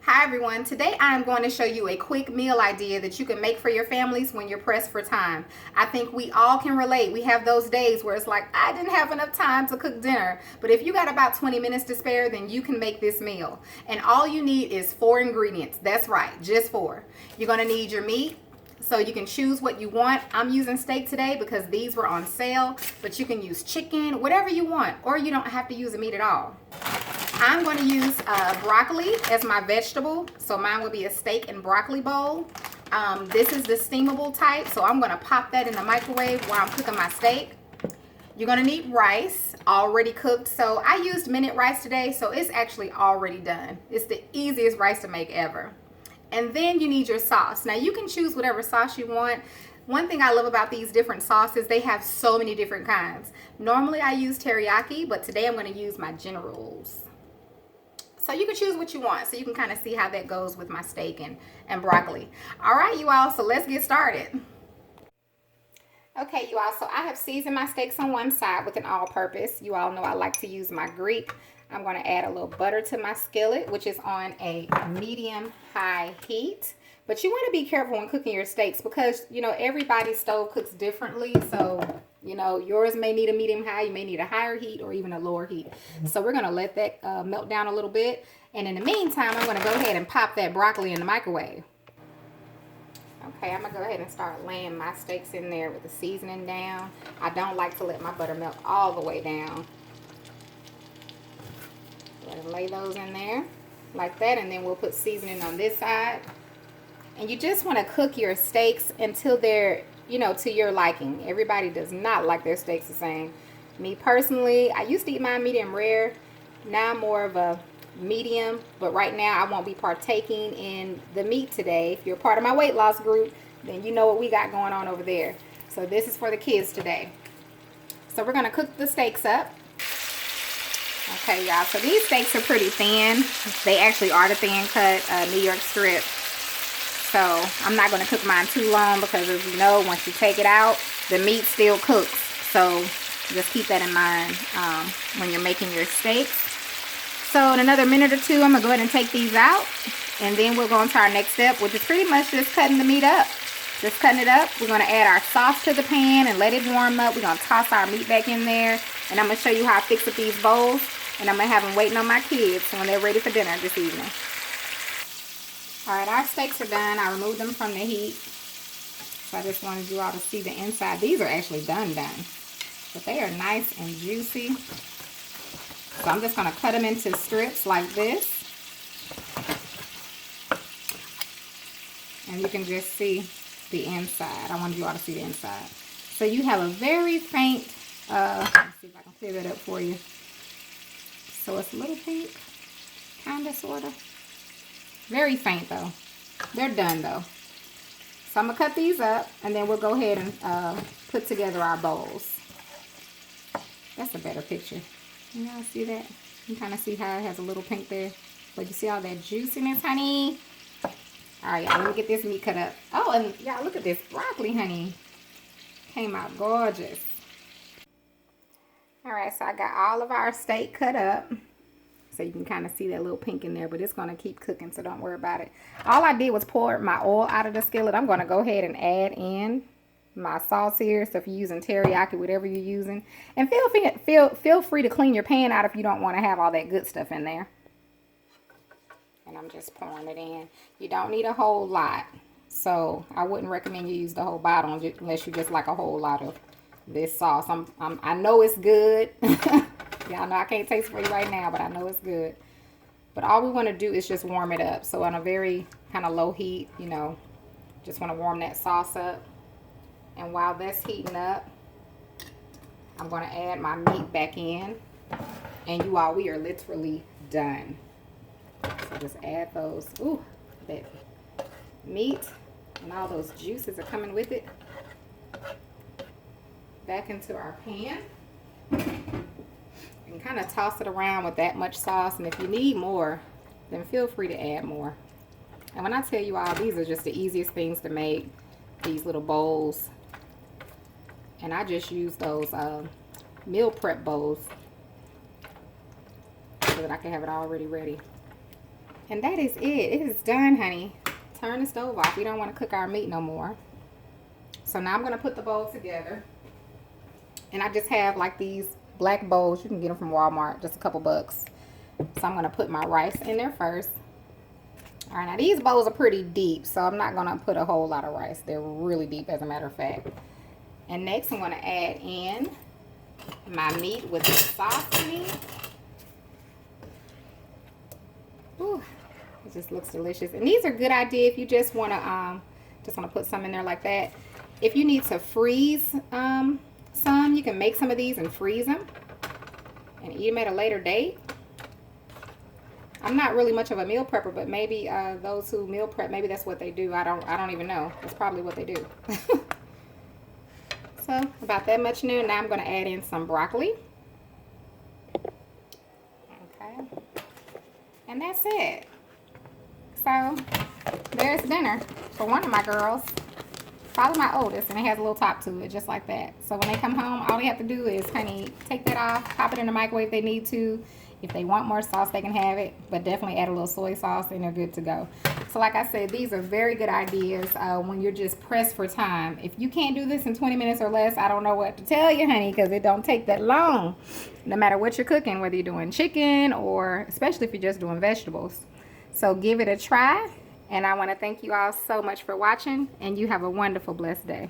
Hi everyone, today I'm going to show you a quick meal idea that you can make for your families when you're pressed for time. I think we all can relate. We have those days where it's like, I didn't have enough time to cook dinner. But if you got about 20 minutes to spare, then you can make this meal. And all you need is 4 ingredients. That's right, just 4. You're going to need your meat. So you can choose what you want. I'm using steak today because these were on sale, but you can use chicken, whatever you want, or you don't have to use the meat at all. I'm going to use broccoli as my vegetable, so mine will be a steak and broccoli bowl. This is the steamable type, so I'm going to pop that in the microwave while I'm cooking my steak. You're going to need rice, already cooked. So I used minute rice today, so it's actually already done. It's the easiest rice to make ever. And then you need your sauce. Now you can choose whatever sauce you want. One thing I love about these different sauces, they have so many different kinds. Normally I use teriyaki, but today I'm going to use my Generals. So you can choose what you want, so you can kind of see how that goes with my steak and broccoli. All right, you all, so let's get started. Okay, you all, so I have seasoned my steaks on one side with an all-purpose. You all know I like to use my Greek. I'm going to add a little butter to my skillet, which is on a medium-high heat. But you want to be careful when cooking your steaks because, you know, everybody's stove cooks differently. So, you know, yours may need a medium-high, you may need a higher heat or even a lower heat. So we're going to let that melt down a little bit. And in the meantime, I'm going to go ahead and pop that broccoli in the microwave. Okay, I'm going to go ahead and start laying my steaks in there with the seasoning down. I don't like to let my butter melt all the way down. Let them lay those in there like that, and then we'll put seasoning on this side. And you just want to cook your steaks until they're, you know, to your liking. Everybody does not like their steaks the same. Me personally, I used to eat mine medium rare. Now I'm more of a medium, but right now I won't be partaking in the meat today. If you're part of my weight loss group, then you know what we got going on over there. So this is for the kids today. So we're going to cook the steaks up. Okay, y'all, so these steaks are pretty thin. They actually are the thin cut New York strip. So I'm not going to cook mine too long because, as you know, once you take it out, the meat still cooks. So just keep that in mind when you're making your steaks. So in another minute or two, I'm going to go ahead and take these out. And then we'll go on to our next step, which is pretty much just cutting the meat up. Just cutting it up. We're going to add our sauce to the pan and let it warm up. We're going to toss our meat back in there. And I'm going to show you how I fix up these bowls. And I'm going to have them waiting on my kids when they're ready for dinner this evening. Alright, our steaks are done. I removed them from the heat. So I just wanted you all to see the inside. These are actually done. But they are nice and juicy. So I'm just going to cut them into strips like this. And you can just see the inside. I wanted you all to see the inside. So you have a very faint, let's see if I can clear that up for you. So it's a little pink, kind of, sort of. Very faint though. They're done though. So I'm going to cut these up and then we'll go ahead and put together our bowls. That's a better picture. Y'all see that? You kind of see how it has a little pink there. But you see all that juiciness, honey? Alright, y'all, let me get this meat cut up. Oh, and y'all, look at this broccoli, honey. Came out gorgeous. Alright, so I got all of our steak cut up. So you can kind of see that little pink in there, but it's going to keep cooking, so don't worry about it. All I did was pour my oil out of the skillet. I'm going to go ahead and add in my sauce here. So if you're using teriyaki, whatever you're using. And feel free to clean your pan out if you don't want to have all that good stuff in there. And I'm just pouring it in. You don't need a whole lot. So I wouldn't recommend you use the whole bottle unless you just like a whole lot of this sauce. I know it's good. Y'all know I can't taste it for you right now, but I know it's good. But all we want to do is just warm it up. So on a very kind of low heat, you know, just want to warm that sauce up. And while that's heating up, I'm going to add my meat back in. And you all, we are literally done. So just add those, ooh, that meat and all those juices are coming with it back into our pan. And kind of toss it around with that much sauce, and if you need more, then feel free to add more. And when I tell you all, these are just the easiest things to make, these little bowls. And I just use those meal prep bowls so that I can have it already ready. And that is it. It is done, honey. Turn the stove off. We don't want to cook our meat no more. So now I'm going to put the bowl together. And I just have like these black bowls. You can get them from Walmart. Just a couple bucks. So I'm going to put my rice in there first. All right, now these bowls are pretty deep. So I'm not going to put a whole lot of rice. They're really deep, as a matter of fact. And next I'm going to add in my meat with the sauce meat. Ooh, it just looks delicious. And these are a good idea if you just want to put some in there like that. If you need to freeze some, you can make some of these and freeze them and eat them at a later date. I'm not really much of a meal prepper, but maybe those who meal prep, maybe that's what they do. I don't even know. That's probably what they do. So about that much new. Now I'm going to add in some broccoli. Okay. And that's it. So there's dinner for one of my girls. Probably my oldest, and it has a little top to it, just like that. So when they come home, all they have to do is, honey, take that off, pop it in the microwave if they need to. If they want more sauce, they can have it, but definitely add a little soy sauce and they're good to go. So like I said, these are very good ideas when you're just pressed for time. If you can't do this in 20 minutes or less, I don't know what to tell you, honey, because it don't take that long. No matter what you're cooking, whether you're doing chicken or especially if you're just doing vegetables. So give it a try. And I want to thank you all so much for watching, and you have a wonderful, blessed day.